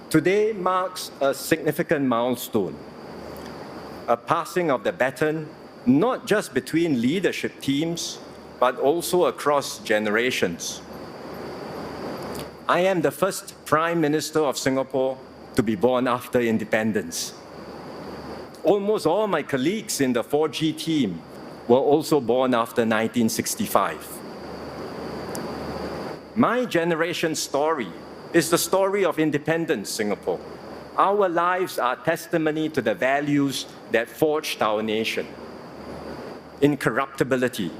Today marks a significant milestone, a passing of the baton not just between leadership teams, but also across generations. I am the first Prime Minister of Singapore to be born after independence. Almost all my colleagues in the 4G team were also born after 1965. My generation's story is the story of independent Singapore. Our lives are testimony to the values that forged our nation. Incorruptibility,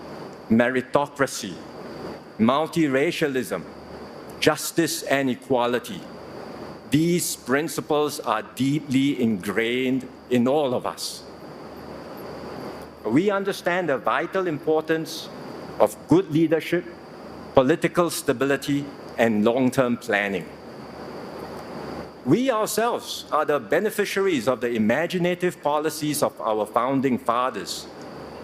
meritocracy, multiracialism, justice and equality. These principles are deeply ingrained in all of us. We understand the vital importance of good leadership, political stability, and long-term planning. We ourselves are the beneficiaries of the imaginative policies of our founding fathers,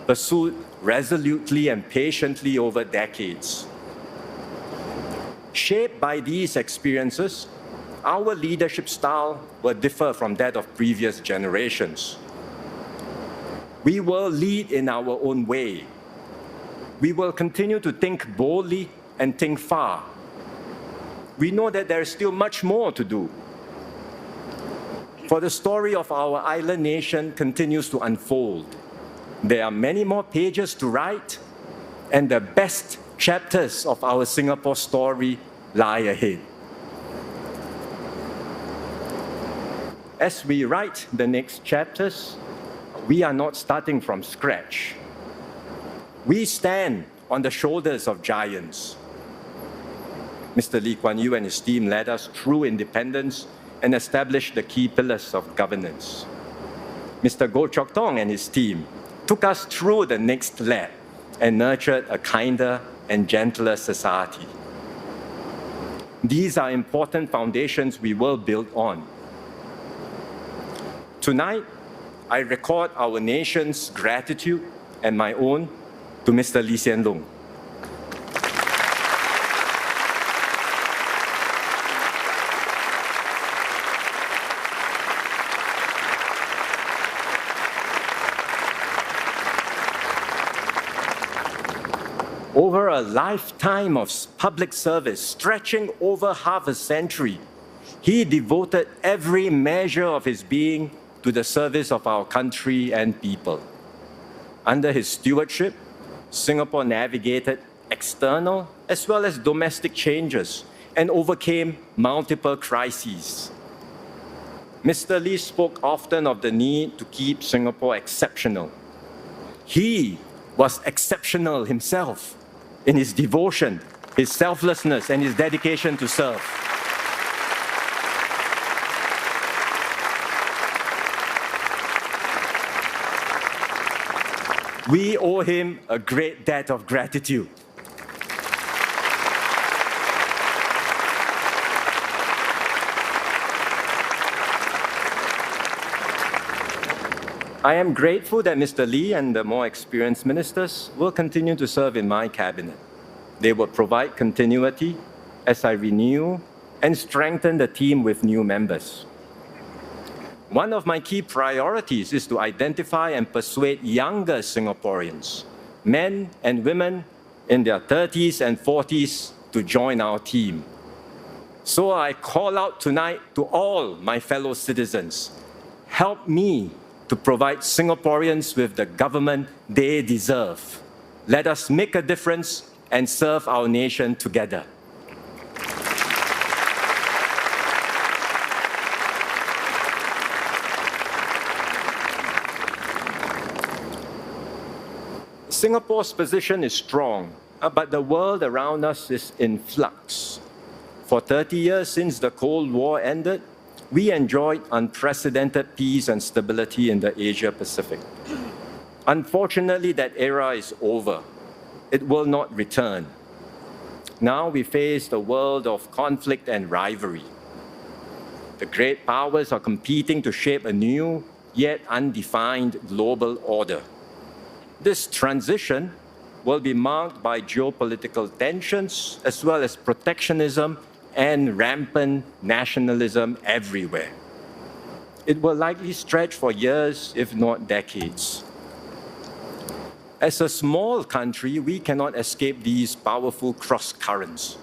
pursued resolutely and patiently over decades. Shaped by these experiences, our leadership style will differ from that of previous generations. We will lead in our own way. We will continue to think boldly and think far. We know that there is still much more to do. For the story of our island nation continues to unfold. There are many more pages to write, and the best chapters of our Singapore story lie ahead. As we write the next chapters, we are not starting from scratch. We stand on the shoulders of giants. Mr. Lee Kuan Yew and his team led us through independence and established the key pillars of governance. Mr. Goh Chok Tong and his team took us through the next lap and nurtured a kinder and gentler society. These are important foundations we will build on. Tonight, I record our nation's gratitude and my own to Mr. Lee Hsien Loong. Over a lifetime of public service, stretching over half a century, he devoted every measure of his being to the service of our country and people. Under his stewardship, Singapore navigated external as well as domestic changes and overcame multiple crises. Mr. Lee spoke often of the need to keep Singapore exceptional. He was exceptional himself in his devotion, his selflessness, and his dedication to serve. We owe him a great debt of gratitude. I am grateful that Mr. Lee and the more experienced ministers will continue to serve in my cabinet. They will provide continuity as I renew and strengthen the team with new members. One of my key priorities is to identify and persuade younger Singaporeans, men and women in their 30s and 40s, to join our team. So I call out tonight to all my fellow citizens, help me to provide Singaporeans with the government they deserve. Let us make a difference and serve our nation together. Singapore's position is strong, but the world around us is in flux. For 30 years since the Cold War ended, we enjoyed unprecedented peace and stability in the Asia-Pacific. Unfortunately, that era is over. It will not return. Now we face the world of conflict and rivalry. The great powers are competing to shape a new, yet undefined global order. This transition will be marked by geopolitical tensions as well as protectionism and rampant nationalism everywhere. It will likely stretch for years, if not decades. As a small country, we cannot escape these powerful cross-currents.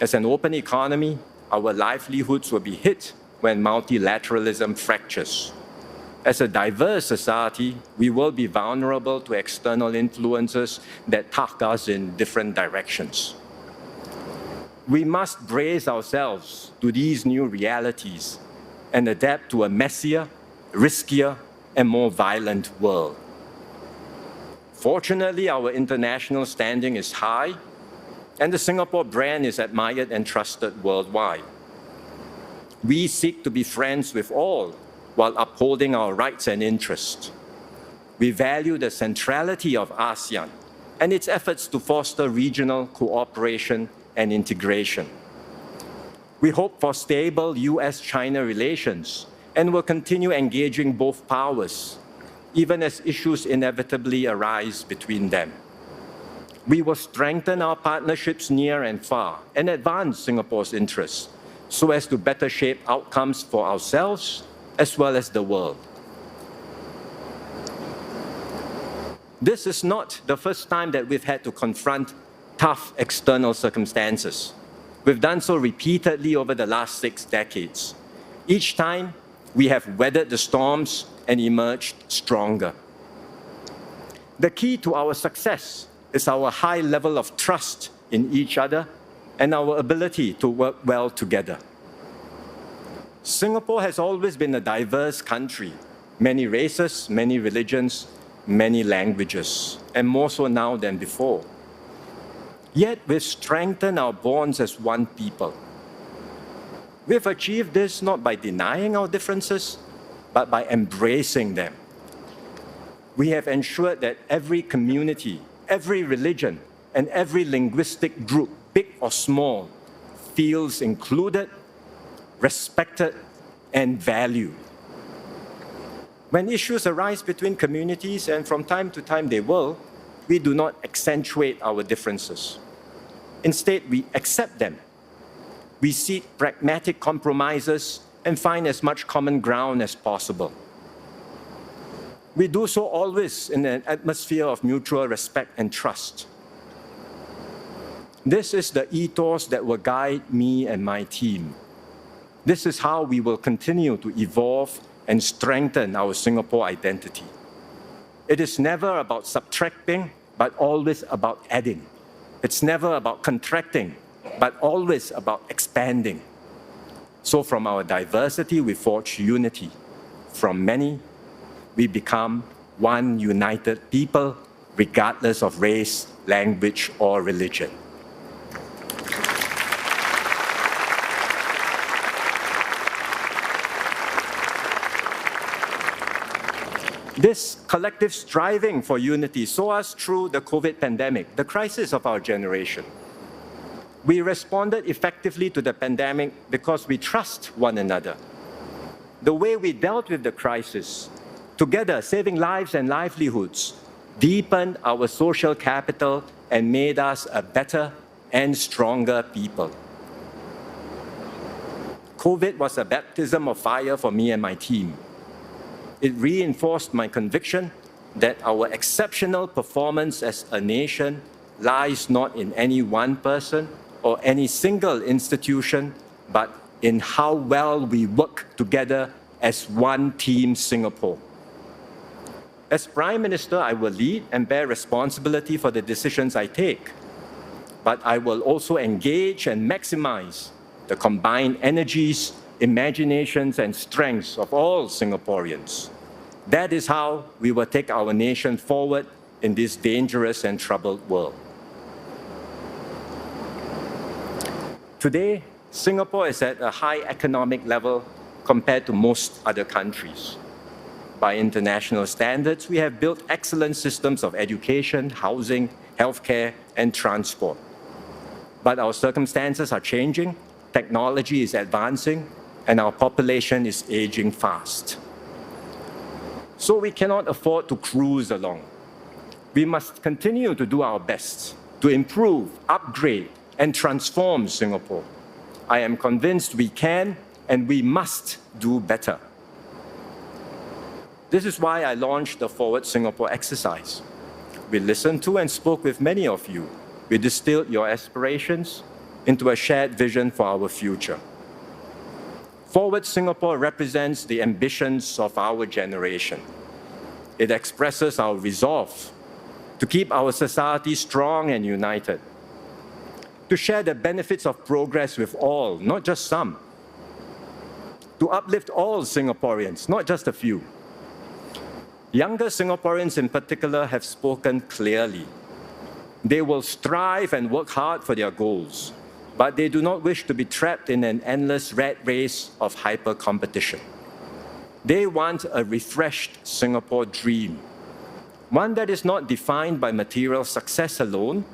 As an open economy, our livelihoods will be hit when multilateralism fractures. As a diverse society, we will be vulnerable to external influences that tug us in different directions. We must brace ourselves to these new realities and adapt to a messier, riskier, and more violent world. Fortunately, our international standing is high, and the Singapore brand is admired and trusted worldwide. We seek to be friends with all while upholding our rights and interests. We value the centrality of ASEAN and its efforts to foster regional cooperation and integration. We hope for stable US-China relations and will continue engaging both powers, even as issues inevitably arise between them. We will strengthen our partnerships near and far and advance Singapore's interests so as to better shape outcomes for ourselves as well as the world. This is not the first time that we've had to confront tough external circumstances. We've done so repeatedly over the last 6 decades. Each time, we have weathered the storms and emerged stronger. The key to our success is our high level of trust in each other and our ability to work well together. Singapore has always been a diverse country, many races, many religions, many languages, and more so now than before. Yet we've strengthened our bonds as one people. We've achieved this not by denying our differences, but by embracing them. We have ensured that every community, every religion, and every linguistic group, big or small, feels included, respected, and valued. When issues arise between communities, and from time to time they will, we do not accentuate our differences. Instead, we accept them. We seek pragmatic compromises and find as much common ground as possible. We do so always in an atmosphere of mutual respect and trust. This is the ethos that will guide me and my team. This is how we will continue to evolve and strengthen our Singapore identity. It is never about subtracting, but always about adding. It's never about contracting, but always about expanding. So from our diversity, we forge unity. From many, we become one united people, regardless of race, language, or religion. This collective striving for unity saw us through the COVID pandemic, the crisis of our generation. We responded effectively to the pandemic because we trust one another. The way we dealt with the crisis, together saving lives and livelihoods, deepened our social capital and made us a better and stronger people. COVID was a baptism of fire for me and my team. It reinforced my conviction that our exceptional performance as a nation lies not in any one person or any single institution, but in how well we work together as one team Singapore. As Prime Minister, I will lead and bear responsibility for the decisions I take, but I will also engage and maximize the combined energies, imaginations, and strengths of all Singaporeans. That is how we will take our nation forward in this dangerous and troubled world. Today, Singapore is at a high economic level compared to most other countries. By international standards, we have built excellent systems of education, housing, healthcare, and transport. But our circumstances are changing, technology is advancing, and our population is aging fast. So we cannot afford to cruise along. We must continue to do our best to improve, upgrade, and transform Singapore. I am convinced we can and we must do better. This is why I launched the Forward Singapore exercise. We listened to and spoke with many of you. We distilled your aspirations into a shared vision for our future. Forward Singapore represents the ambitions of our generation. It expresses our resolve to keep our society strong and united, to share the benefits of progress with all, not just some, to uplift all Singaporeans, not just a few. Younger Singaporeans in particular have spoken clearly. They will strive and work hard for their goals, but they do not wish to be trapped in an endless rat race of hyper-competition. They want a refreshed Singapore dream, one that is not defined by material success alone,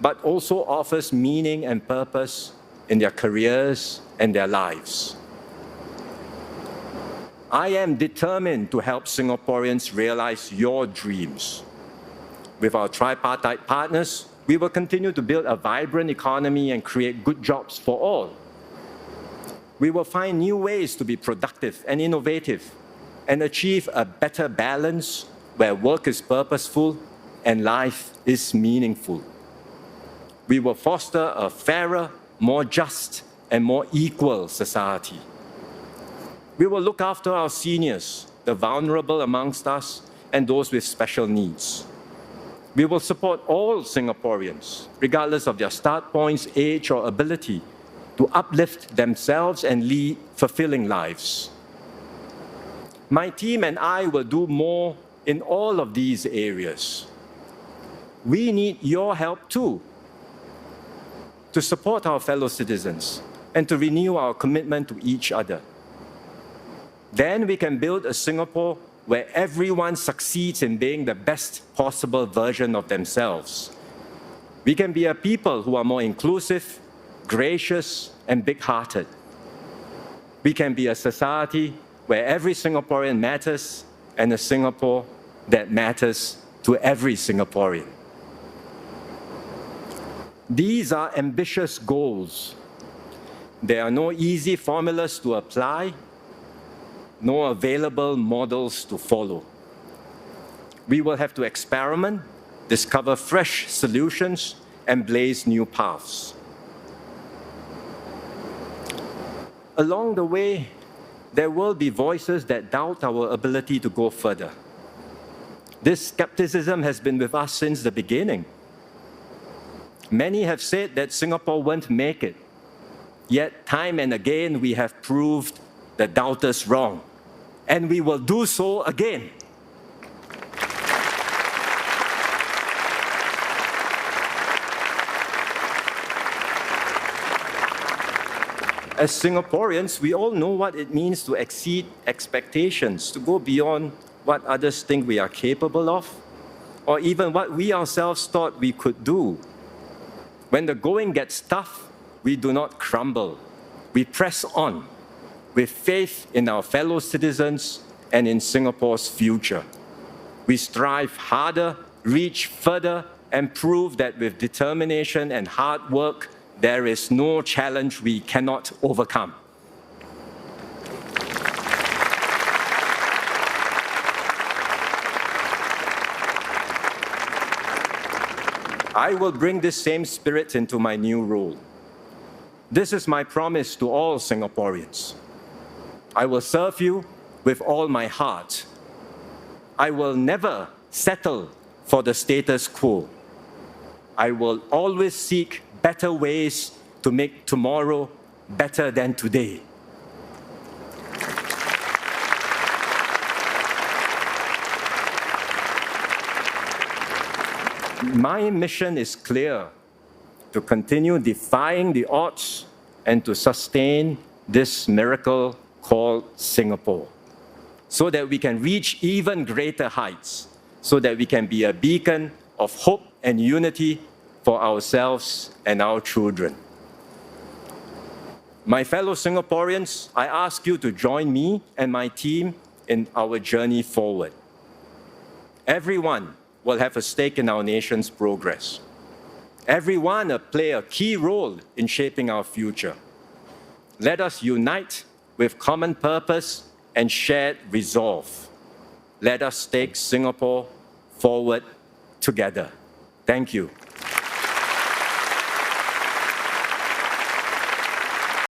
but also offers meaning and purpose in their careers and their lives. I am determined to help Singaporeans realize your dreams. With our tripartite partners, we will continue to build a vibrant economy and create good jobs for all. We will find new ways to be productive and innovative and achieve a better balance where work is purposeful and life is meaningful. We will foster a fairer, more just, and more equal society. We will look after our seniors, the vulnerable amongst us, and those with special needs. We will support all Singaporeans, regardless of their start points, age, or ability, to uplift themselves and lead fulfilling lives. My team and I will do more in all of these areas. We need your help too, to support our fellow citizens and to renew our commitment to each other. Then we can build a Singapore where everyone succeeds in being the best possible version of themselves. We can be a people who are more inclusive, gracious, and big-hearted. We can be a society where every Singaporean matters and a Singapore that matters to every Singaporean. These are ambitious goals. There are no easy formulas to apply, no available models to follow. We will have to experiment, discover fresh solutions, and blaze new paths. Along the way, there will be voices that doubt our ability to go further. This skepticism has been with us since the beginning. Many have said that Singapore won't make it. Yet, time and again, we have proved the doubters wrong. And we will do so again. As Singaporeans, we all know what it means to exceed expectations, to go beyond what others think we are capable of, or even what we ourselves thought we could do. When the going gets tough, we do not crumble. We press on with faith in our fellow citizens and in Singapore's future. We strive harder, reach further, and prove that with determination and hard work, there is no challenge we cannot overcome. I will bring this same spirit into my new role. This is my promise to all Singaporeans. I will serve you with all my heart. I will never settle for the status quo. I will always seek better ways to make tomorrow better than today. My mission is clear: to continue defying the odds and to sustain this miracle called Singapore, so that we can reach even greater heights, so that we can be a beacon of hope and unity for ourselves and our children. My fellow Singaporeans, I ask you to join me and my team in our journey forward. Everyone will have a stake in our nation's progress. Everyone will play a key role in shaping our future. Let us unite with common purpose and shared resolve. Let us take Singapore forward together. Thank you.